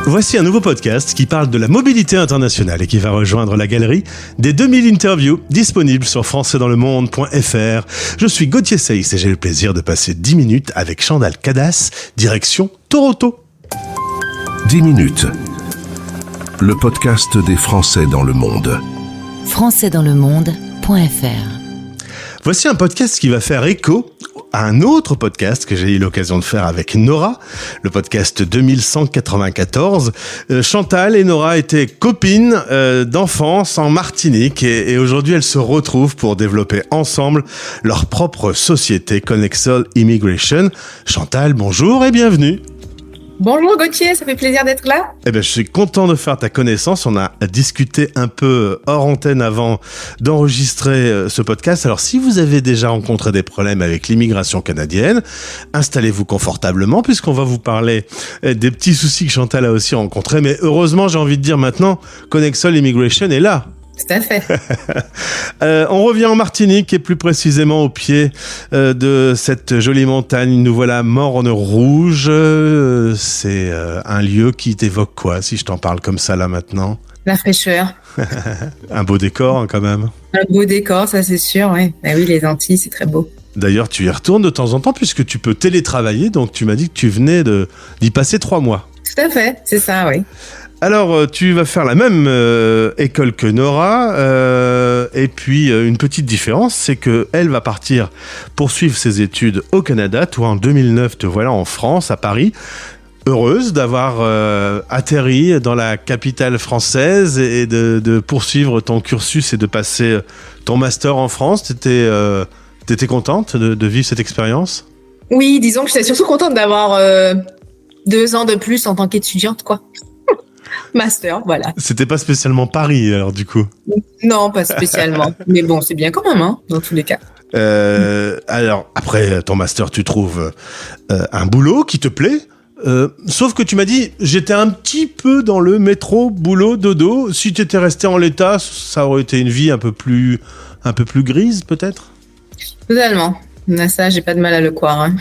Voici un nouveau podcast qui parle de la mobilité internationale et qui va rejoindre la galerie des 2000 interviews disponibles sur françaisdanslemonde.fr. Je suis Gauthier Seyss et j'ai le plaisir de passer 10 minutes avec Chantal Cadas, direction Toronto. 10 minutes. Le podcast des Français dans le monde. françaisdanslemonde.fr. Voici un podcast qui va faire écho à un autre podcast que j'ai eu l'occasion de faire avec Nora, le podcast 2194. Chantal et Nora étaient copines d'enfance en Martinique et aujourd'hui elles se retrouvent pour développer ensemble leur propre société Connexol Immigration. Chantal, bonjour et bienvenue. Bonjour Gauthier, ça fait plaisir d'être là. Je suis content de faire ta connaissance. On a discuté un peu hors antenne avant d'enregistrer ce podcast. Alors, si vous avez déjà rencontré des problèmes avec l'immigration canadienne, installez-vous confortablement puisqu'on va vous parler des petits soucis que Chantal a aussi rencontrés. Mais heureusement, j'ai envie de dire maintenant, Connexol Immigration est là. Tout à fait. On revient en Martinique et plus précisément au pied de cette jolie montagne. Nous voilà Morne Rouge. C'est un lieu qui t'évoque quoi, si je t'en parle comme ça là maintenant? La fraîcheur. Un beau décor hein, quand même. Un beau décor, ça c'est sûr, oui. Ben oui, les Antilles, c'est très beau. D'ailleurs, tu y retournes de temps en temps puisque tu peux télétravailler. Donc tu m'as dit que tu venais d'y passer 3 mois. Tout à fait, c'est ça, oui. Alors, tu vas faire la même école que Nora, et puis une petite différence, c'est que elle va partir poursuivre ses études au Canada. Toi, en 2009, te voilà en France, à Paris. Heureuse d'avoir atterri dans la capitale française et de poursuivre ton cursus et de passer ton master en France. T'étais contente de vivre cette expérience ? Oui, disons que j'étais surtout contente d'avoir 2 ans de plus en tant qu'étudiante, quoi. Master, voilà. C'était pas spécialement Paris, alors, du coup? Non, pas spécialement. Mais bon, c'est bien quand même, hein, dans tous les cas. Alors, après ton master, tu trouves un boulot qui te plaît. Sauf que tu m'as dit, j'étais un petit peu dans le métro, boulot, dodo. Si tu étais resté en l'état, ça aurait été une vie un peu plus grise, peut-être? Totalement. Ça, j'ai pas de mal à le croire. Hein.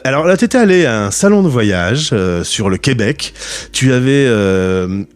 Alors là, tu étais allé à un salon de voyage sur le Québec. Tu avais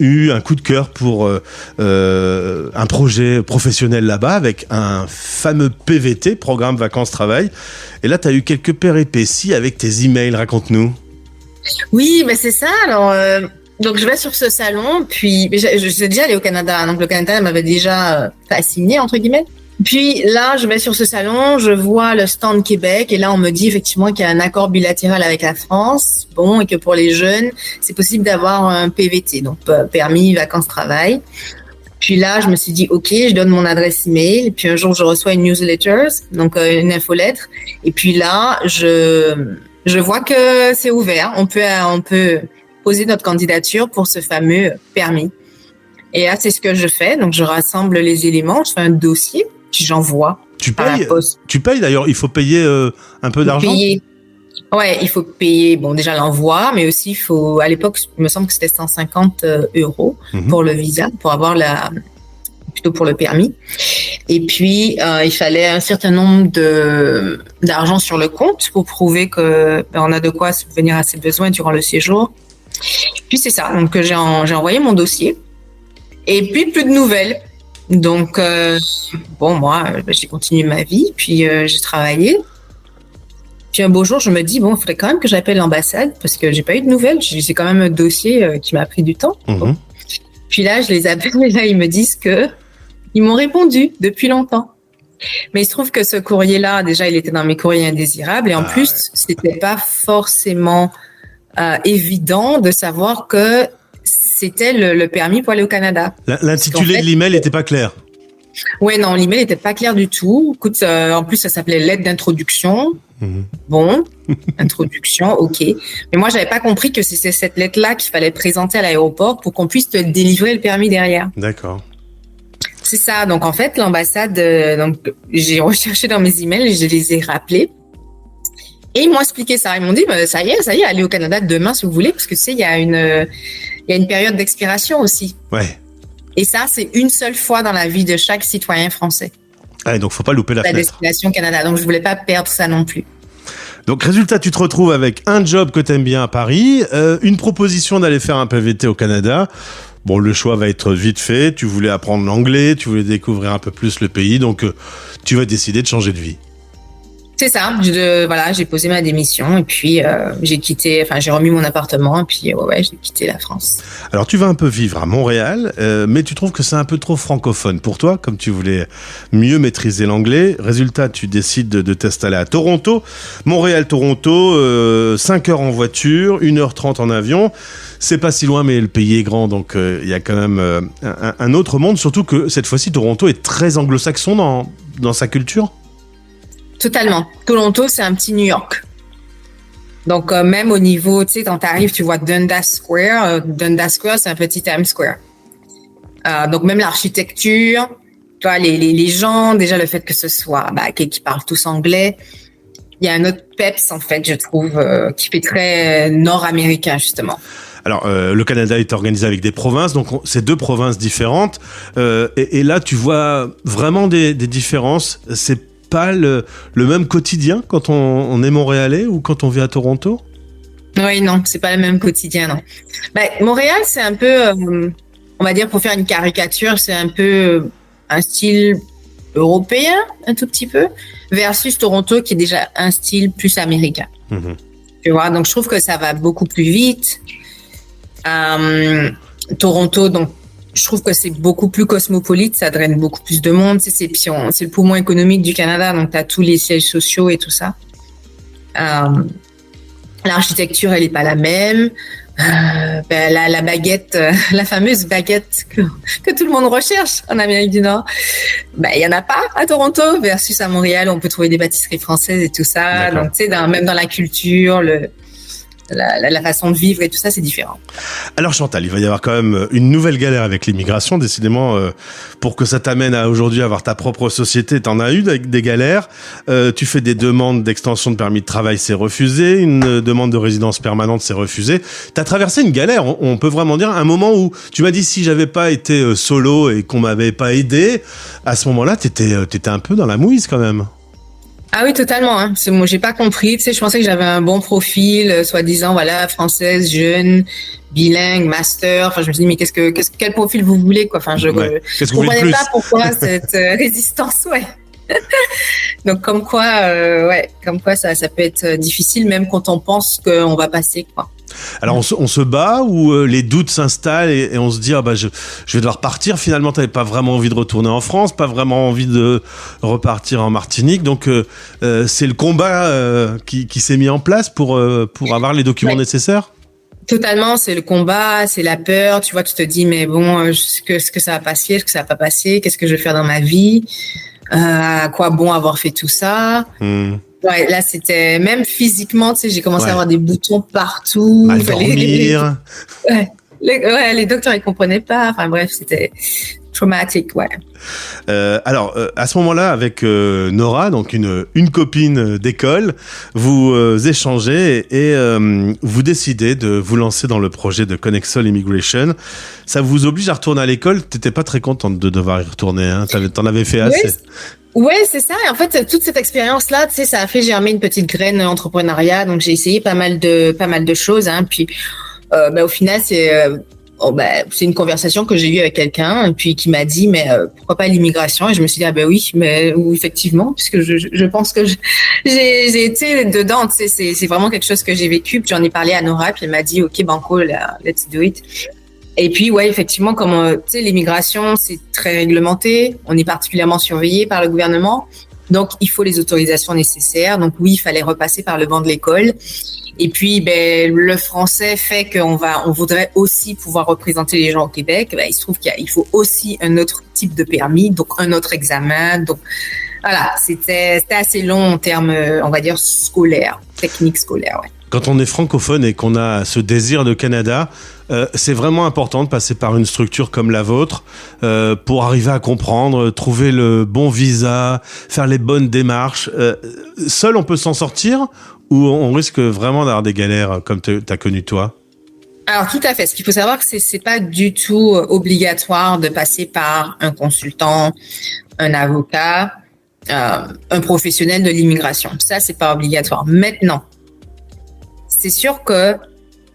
eu un coup de cœur pour un projet professionnel là-bas avec un fameux PVT, Programme Vacances-Travail. Et là, tu as eu quelques péripéties avec tes emails. Raconte-nous. Oui, mais c'est ça. Alors, donc je vais sur ce salon, puis je suis déjà allée au Canada. Donc le Canada m'avait déjà fasciné entre guillemets. Puis là, je vais sur ce salon, je vois le stand Québec et là, on me dit effectivement qu'il y a un accord bilatéral avec la France, bon, et que pour les jeunes, c'est possible d'avoir un PVT, donc permis vacances-travail. Puis là, je me suis dit, OK, je donne mon adresse email. Et puis un jour, je reçois une newsletter, donc une infolettre. Et puis là, je vois que c'est ouvert. On peut poser notre candidature pour ce fameux permis. Et là, c'est ce que je fais. Donc, je rassemble les éléments, je fais un dossier. Puis j'envoie à la poste. Tu payes d'ailleurs, il faut payer un peu d'argent. Ouais, il faut payer, bon, déjà l'envoi, mais aussi à l'époque, il me semble que c'était 150 € pour le visa, pour avoir plutôt pour le permis. Et puis, il fallait un certain nombre d'argent sur le compte pour prouver que on a de quoi subvenir à ses besoins durant le séjour. Puis c'est ça, donc j'ai envoyé mon dossier. Et puis, plus de nouvelles. Donc, moi, j'ai continué ma vie, puis j'ai travaillé. Puis un beau jour, je me dis, il faudrait quand même que j'appelle l'ambassade parce que j'ai pas eu de nouvelles. C'est quand même un dossier qui m'a pris du temps. Bon. Puis là, je les appelle et là, ils me disent ils m'ont répondu depuis longtemps. Mais il se trouve que ce courrier-là, déjà, il était dans mes courriers indésirables et en plus, c'était pas forcément évident de savoir que c'était le permis pour aller au Canada. L'intitulé de l'email n'était pas clair. Ouais, non, l'email n'était pas clair du tout. Écoute, en plus, ça s'appelait lettre d'introduction. Bon, introduction, ok. Mais moi, j'avais pas compris que c'était cette lettre-là qu'il fallait présenter à l'aéroport pour qu'on puisse te délivrer le permis derrière. D'accord. C'est ça. Donc, en fait, l'ambassade, j'ai recherché dans mes emails et je les ai rappelés. Et ils m'ont expliqué ça. Ils m'ont dit, ça y est, allez au Canada demain si vous voulez, parce que tu sais, il y a une période d'expiration aussi. Ouais. Et ça, c'est une seule fois dans la vie de chaque citoyen français. Ah, donc faut pas louper la fenêtre. Destination Canada. Donc, je voulais pas perdre ça non plus. Donc résultat, tu te retrouves avec un job que t'aimes bien à Paris, une proposition d'aller faire un PVT au Canada. Bon, le choix va être vite fait. Tu voulais apprendre l'anglais, tu voulais découvrir un peu plus le pays, donc tu vas décider de changer de vie. C'est ça. J'ai posé ma démission et puis j'ai remis mon appartement et puis j'ai quitté la France. Alors tu vas un peu vivre à Montréal, mais tu trouves que c'est un peu trop francophone pour toi, comme tu voulais mieux maîtriser l'anglais. Résultat, tu décides de t'installer à Toronto. Montréal-Toronto, 5 heures en voiture, 1h30 en avion. C'est pas si loin, mais le pays est grand, donc il y a quand même un autre monde. Surtout que cette fois-ci, Toronto est très anglo-saxon dans sa culture. Totalement. Toronto, c'est un petit New York. Donc, même au niveau, tu sais, quand tu arrives, tu vois Dundas Square. Dundas Square, c'est un petit Times Square. Donc, même l'architecture, tu vois, les gens, déjà le fait que ce soit qui parlent tous anglais. Il y a un autre peps, en fait, je trouve, qui fait très nord-américain, justement. Alors, le Canada est organisé avec des provinces, donc c'est 2 provinces différentes. Et là, tu vois vraiment des différences. C'est pas le même quotidien quand on est montréalais ou quand on vit à Toronto? Oui, non, c'est pas le même quotidien, non. Montréal, c'est un peu, on va dire, pour faire une caricature, c'est un peu un style européen, un tout petit peu, versus Toronto, qui est déjà un style plus américain. Mm-hmm. Tu vois, donc je trouve que ça va beaucoup plus vite. Toronto, donc, je trouve que c'est beaucoup plus cosmopolite, ça draine beaucoup plus de monde. C'est le poumon économique du Canada, donc tu as tous les sièges sociaux et tout ça. L'architecture, elle n'est pas la même. La baguette, la fameuse baguette que tout le monde recherche en Amérique du Nord, il n'y en a pas à Toronto, versus à Montréal, on peut trouver des pâtisseries françaises et tout ça. D'accord. Donc, tu sais, même dans la culture, la façon de vivre et tout ça, c'est différent. Alors Chantal, il va y avoir quand même une nouvelle galère avec l'immigration, décidément, pour que ça t'amène à aujourd'hui avoir ta propre société. T'en as eu des galères, tu fais des demandes d'extension de permis de travail, c'est refusé, une demande de résidence permanente, c'est refusé. T'as traversé une galère, on peut vraiment dire, un moment où tu m'as dit si j'avais pas été solo et qu'on m'avait pas aidé, à ce moment-là, t'étais un peu dans la mouise quand même. Ah oui, totalement. Hein. Moi, j'ai pas compris. Tu sais, je pensais que j'avais un bon profil, soi-disant, voilà, française, jeune, bilingue, master. Enfin, je me suis dit, mais quel profil vous voulez, quoi. Enfin, je comprenais pas pourquoi cette résistance, ouais. Donc, comme quoi, ça peut être difficile, même quand on pense qu'on va passer, quoi. Alors on se bat ou les doutes s'installent et on se dit je vais devoir partir. Finalement, t'avais pas vraiment envie de retourner en France, pas vraiment envie de repartir en Martinique. Donc c'est le combat qui s'est mis en place pour avoir les documents nécessaires. Totalement, c'est le combat, c'est la peur. Tu vois, tu te dis mais bon, est-ce que ça va passer, est-ce que ça va pas passer, qu'est-ce que je vais faire dans ma vie, à quoi bon avoir fait tout ça. Ouais, là, c'était même physiquement, tu sais, j'ai commencé à avoir des boutons partout. Mal dormir. Les docteurs, ils comprenaient pas. Enfin, bref, c'était traumatique, ouais. Alors, à ce moment-là, avec Nora, donc une copine d'école, vous échangez et vous décidez de vous lancer dans le projet de Connexol Immigration. Ça vous oblige à retourner à l'école. T'étais pas très contente de devoir y retourner, hein? T'en avais fait assez. Ouais, c'est ça. Et en fait, toute cette expérience-là, tu sais, ça a fait germer une petite graine entrepreneuriat. Donc, j'ai essayé pas mal de choses. Hein. Puis, au final, c'est une conversation que j'ai eue avec quelqu'un, et puis qui m'a dit, mais pourquoi pas l'immigration? Et je me suis dit, oui, effectivement, puisque je pense que j'ai été dedans. Tu sais, c'est vraiment quelque chose que j'ai vécu. Puis j'en ai parlé à Nora, puis elle m'a dit, ok, banco, let's do it. Et puis, ouais, effectivement, comme tu sais, l'immigration, c'est très réglementé. On est particulièrement surveillé par le gouvernement. Donc, il faut les autorisations nécessaires. Donc, oui, il fallait repasser par le banc de l'école. Et puis, le français fait on voudrait aussi pouvoir représenter les gens au Québec. Il se trouve qu'il faut aussi un autre type de permis, donc un autre examen. Donc, voilà, c'était assez long en termes, on va dire, scolaires, techniques scolaires, ouais. Quand on est francophone et qu'on a ce désir de Canada, c'est vraiment important de passer par une structure comme la vôtre pour arriver à comprendre, trouver le bon visa, faire les bonnes démarches. Seul, on peut s'en sortir ou on risque vraiment d'avoir des galères comme t'as connu toi? Alors, tout à fait. Ce qu'il faut savoir, c'est pas du tout obligatoire de passer par un consultant, un avocat. un professionnel de l'immigration. Ça, c'est pas obligatoire. Maintenant, c'est sûr que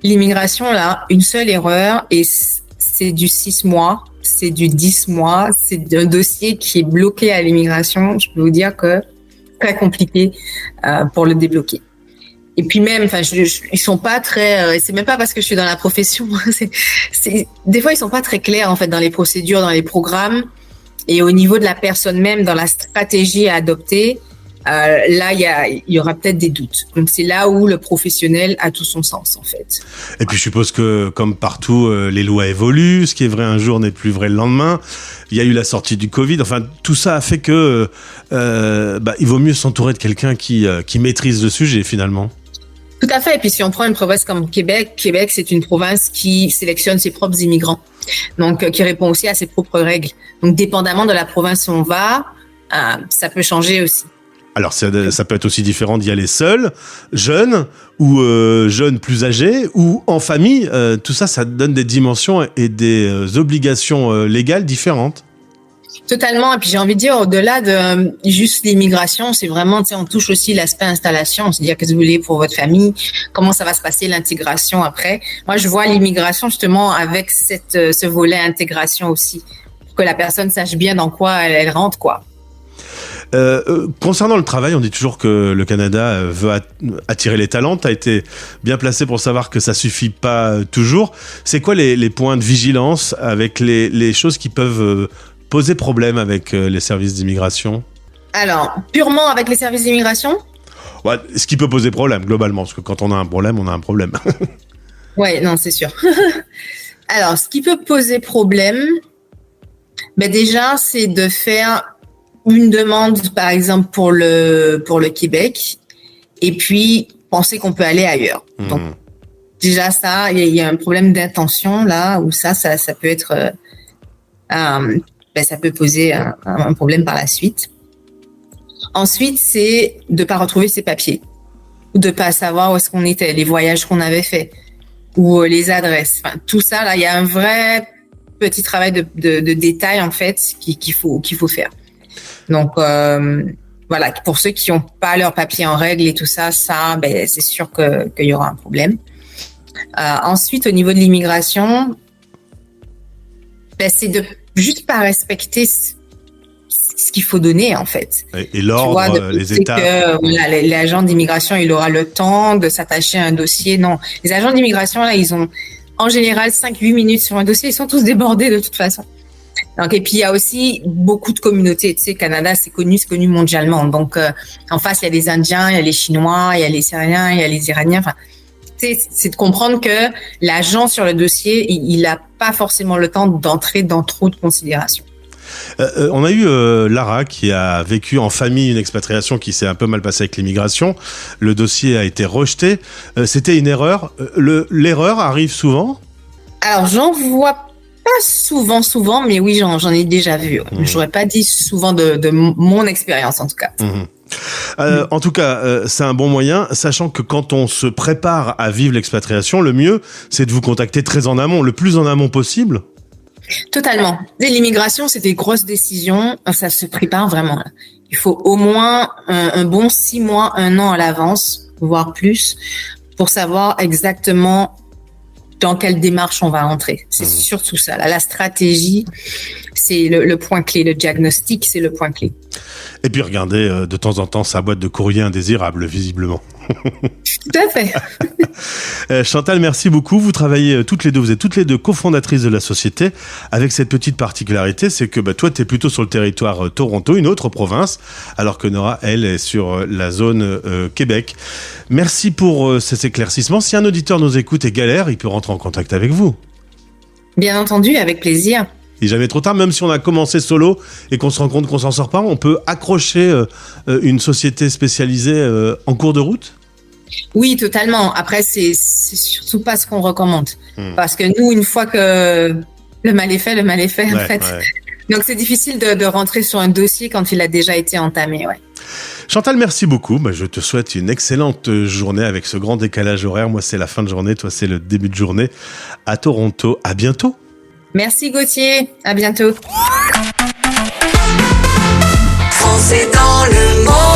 l'immigration, là, une seule erreur et c'est du 6 mois, c'est du 10 mois, c'est un dossier qui est bloqué à l'immigration. Je peux vous dire que très compliqué pour le débloquer. Et puis même, enfin, ils sont pas très. C'est même pas parce que je suis dans la profession. Des fois, ils sont pas très clairs en fait dans les procédures, dans les programmes, et au niveau de la personne même, dans la stratégie à adopter. Là, il y aura peut-être des doutes. Donc, c'est là où le professionnel a tout son sens, en fait. Et puis, je suppose que, comme partout, les lois évoluent. Ce qui est vrai un jour n'est plus vrai le lendemain. Il y a eu la sortie du Covid. Enfin, tout ça a fait que il vaut mieux s'entourer de quelqu'un qui maîtrise le sujet, finalement. Tout à fait. Et puis, si on prend une province comme Québec, c'est une province qui sélectionne ses propres immigrants. Donc, qui répond aussi à ses propres règles. Donc, dépendamment de la province où on va, ça peut changer aussi. Alors, ça peut être aussi différent d'y aller seul, jeune, ou jeune plus âgé, ou en famille. Tout ça, ça donne des dimensions et des obligations légales différentes. Totalement. Et puis, j'ai envie de dire, au-delà de juste l'immigration, c'est vraiment, on touche aussi l'aspect installation. C'est-à-dire, qu'est-ce que vous voulez pour votre famille? Comment ça va se passer, l'intégration après? Moi, je vois l'immigration, justement, avec ce volet intégration aussi. Pour que la personne sache bien dans quoi elle rentre, quoi. Concernant le travail, on dit toujours que le Canada veut attirer les talents. Tu as été bien placé pour savoir que ça suffit pas toujours. C'est quoi les points de vigilance avec les choses qui peuvent poser problème avec les services d'immigration? Alors, purement avec les services d'immigration? Ouais, ce qui peut poser problème, globalement, parce que quand on a un problème, on a un problème. Ouais, non, c'est sûr. Alors, ce qui peut poser problème, déjà, c'est de faire une demande, par exemple, pour le Québec, et puis penser qu'on peut aller ailleurs. Donc, déjà, ça, il y a un problème d'intention, là, où ça peut être... ça peut poser un problème par la suite. Ensuite, c'est de ne pas retrouver ses papiers, ou de ne pas savoir où est-ce qu'on était, les voyages qu'on avait faits, ou les adresses. Enfin, tout ça, là, il y a un vrai petit travail de détail, en fait, qu'il faut faire. Donc, voilà, pour ceux qui n'ont pas leurs papiers en règle et tout ça, c'est sûr qu'il y aura un problème. Ensuite, au niveau de l'immigration, c'est de juste pas respecter ce qu'il faut donner, en fait. Et l'ordre, les étapes. L'agent d'immigration, il aura le temps de s'attacher à un dossier. Non, les agents d'immigration, là, ils ont en général 5-8 minutes sur un dossier. Ils sont tous débordés de toute façon. Donc, et puis, il y a aussi beaucoup de communautés. Tu sais, Canada, c'est connu mondialement. Donc, en face, il y a les Indiens, il y a les Chinois, il y a les Syriens, il y a les Iraniens. Enfin, c'est de comprendre que l'agent sur le dossier, il n'a pas forcément le temps d'entrer dans trop de considérations. On a eu Lara qui a vécu en famille une expatriation qui s'est un peu mal passée avec l'immigration. Le dossier a été rejeté. C'était une erreur. L'erreur arrive souvent? Alors, j'en vois pas souvent, mais oui, j'en ai déjà vu. J'aurais pas dit souvent de mon expérience, en tout cas. En tout cas, c'est un bon moyen, sachant que quand on se prépare à vivre l'expatriation, le mieux, c'est de vous contacter très en amont, le plus en amont possible. Totalement. L'immigration, c'est des grosses décisions, ça se prépare vraiment. Il faut au moins un bon 6 mois, 1 an à l'avance, voire plus, pour savoir exactement dans quelle démarche on va entrer. C'est surtout ça. Là, la stratégie, c'est le point clé. Le diagnostic, c'est le point clé. Et puis regardez de temps en temps sa boîte de courrier indésirable, visiblement. Tout à fait. Chantal, merci beaucoup. Vous travaillez toutes les deux, vous êtes toutes les deux cofondatrices de la société, avec cette petite particularité, c'est que toi, tu es plutôt sur le territoire Toronto, une autre province, alors que Nora, elle, est sur la zone Québec. Merci pour ces éclaircissements. Si un auditeur nous écoute et galère, il peut rentrer en contact avec vous. Bien entendu, avec plaisir. Il n'est jamais trop tard, même si on a commencé solo et qu'on se rend compte qu'on s'en sort pas, on peut accrocher une société spécialisée en cours de route? Oui, totalement. Après, c'est surtout pas ce qu'on recommande. Parce que nous, une fois que le mal est fait, en fait. Ouais. Donc, c'est difficile de rentrer sur un dossier quand il a déjà été entamé, ouais. Chantal, merci beaucoup. Je te souhaite une excellente journée avec ce grand décalage horaire. Moi, c'est la fin de journée. Toi, c'est le début de journée à Toronto. À bientôt. Merci Gauthier, à bientôt. Français dans le monde.